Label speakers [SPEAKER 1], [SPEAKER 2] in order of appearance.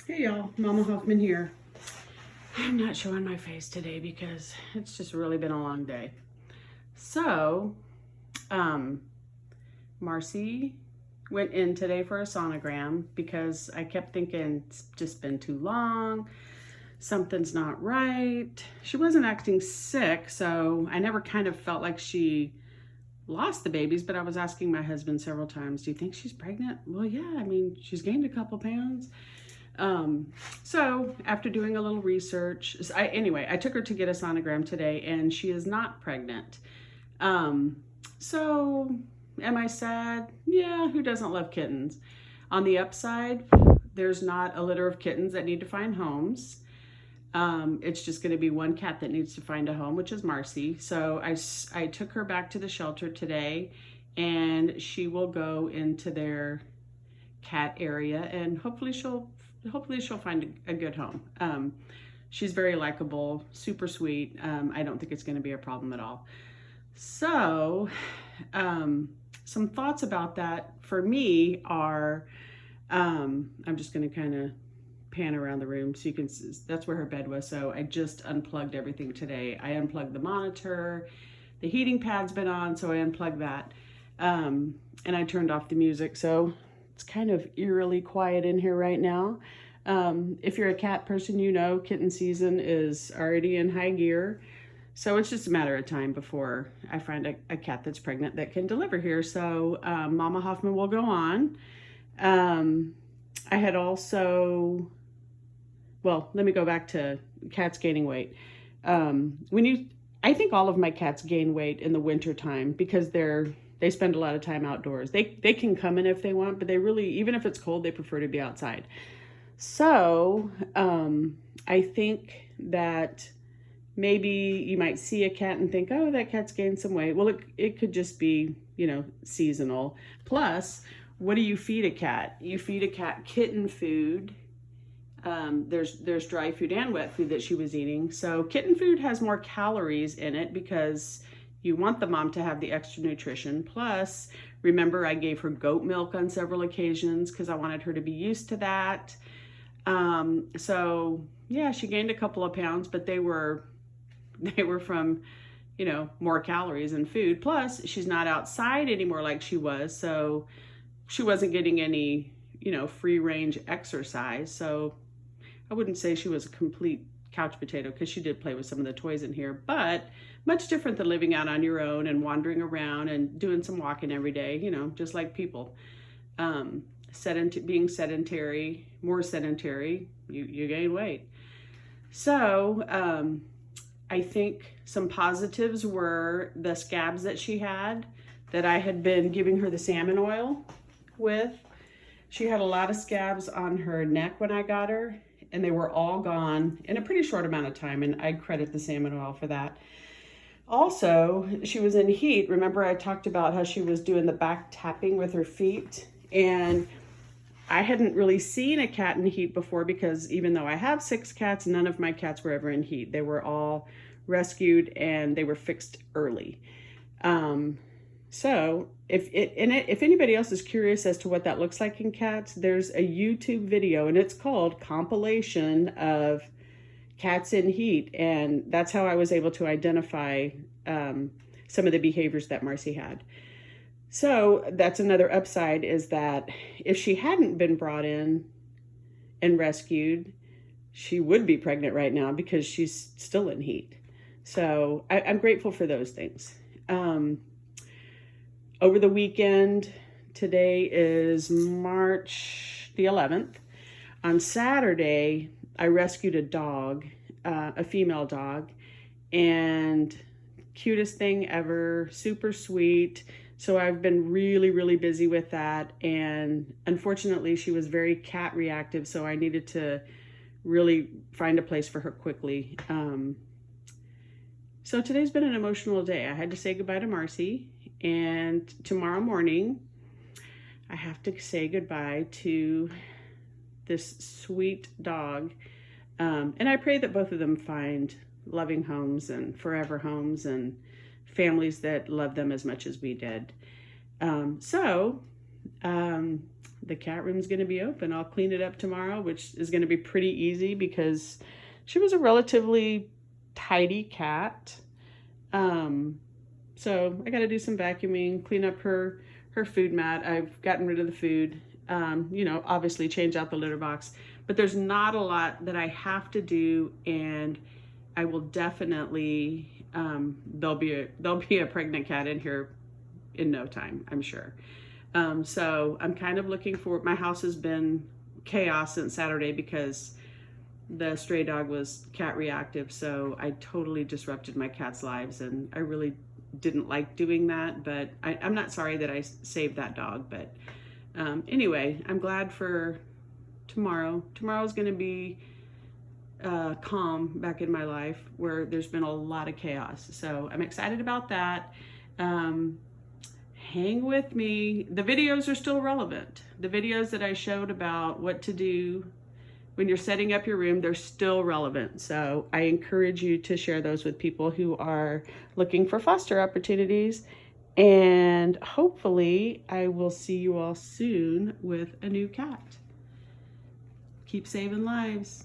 [SPEAKER 1] Hey y'all, Mama Hoffman here. I'm not showing my face today because it's just really been a long day. So, Marcy went in today for a sonogram because I kept thinking it's just been too long. Something's not right. She wasn't acting sick, so I never kind of felt like she lost the babies, but I was asking my husband several times, do you think she's pregnant? Well, yeah, I mean, she's gained a couple pounds. So after doing a little research, I took her to get a sonogram today and she is not pregnant. So am I sad? Yeah, who doesn't love kittens? On the upside, there's not a litter of kittens that need to find homes. It's just going to be one cat that needs to find a home, which is Marcy. So I took her back to the shelter today and she will go into their cat area and hopefully she'll find a good home. She's very likable, super sweet. I don't think it's going to be a problem at all. So some thoughts about that for me are, I'm just going to kind of pan around the room so you can see, that's where her bed was. So I just unplugged everything today. I unplugged the monitor, the heating pad's been on, so I unplugged that. And I turned off the music. So it's kind of eerily quiet in here right now. If you're a cat person, you know kitten season is already in high gear. So it's just a matter of time before I find a cat that's pregnant that can deliver here. So Mama Hoffman will go on. I had also, well, let me go back to cats gaining weight. I think all of my cats gain weight in the winter time because they spend a lot of time outdoors. They can come in if they want, but they really, even if it's cold, they prefer to be outside. So I think that maybe you might see a cat and think, oh, that cat's gained some weight. Well, it could just be, seasonal. Plus, what do you feed a cat? You feed a cat kitten food. There's dry food and wet food that she was eating. So kitten food has more calories in it because you want the mom to have the extra nutrition. Plus, remember I gave her goat milk on several occasions because I wanted her to be used to that. So yeah, she gained a couple of pounds, but they were from, more calories and food. Plus, she's not outside anymore like she was. So she wasn't getting any, free range exercise. So I wouldn't say she was a complete couch potato because she did play with some of the toys in here, but much different than living out on your own and wandering around and doing some walking every day, just like people. Being sedentary, more sedentary, you gain weight. So I think some positives were the scabs that she had that I had been giving her the salmon oil with. She had a lot of scabs on her neck when I got her, and they were all gone in a pretty short amount of time, and I credit the salmon oil for that. Also, she was in heat. Remember I talked about how she was doing the back tapping with her feet, and I hadn't really seen a cat in heat before because even though I have 6 cats, none of my cats were ever in heat. They were all rescued and they were fixed early. So if anybody else is curious as to what that looks like in cats, there's a YouTube video and it's called Compilation of Cats in Heat. And that's how I was able to identify some of the behaviors that Marcy had. So that's another upside, is that if she hadn't been brought in and rescued, she would be pregnant right now because she's still in heat. So I'm grateful for those things. Over the weekend, today is March the 11th. On Saturday, I rescued a dog, a female dog, and cutest thing ever, super sweet. So I've been really, really busy with that. And unfortunately, she was very cat reactive. So I needed to really find a place for her quickly. So today's been an emotional day. I had to say goodbye to Marcy. And tomorrow morning, I have to say goodbye to this sweet dog. And I pray that both of them find loving homes and forever homes and families that love them as much as we did. So The cat room's going to be open. I'll clean it up tomorrow, which is going to be pretty easy because she was a relatively tidy cat. So I got to do some vacuuming, clean up her food mat. I've gotten rid of the food, you know, obviously change out the litter box, but there's not a lot that I have to do, and I will definitely, there'll be a pregnant cat in here in no time, I'm sure. So I'm kind of looking for, my house has been chaos since Saturday because the stray dog was cat reactive, so I totally disrupted my cat's lives, and I really didn't like doing that, but I'm not sorry that I saved that dog. But anyway, I'm glad for tomorrow. Tomorrow's going to be calm back in my life where there's been a lot of chaos, so I'm excited about that. Hang with me. The videos are still relevant. The videos that I showed about what to do when you're setting up your room, they're still relevant. So I encourage you to share those with people who are looking for foster opportunities. And hopefully I will see you all soon with a new cat. Keep saving lives.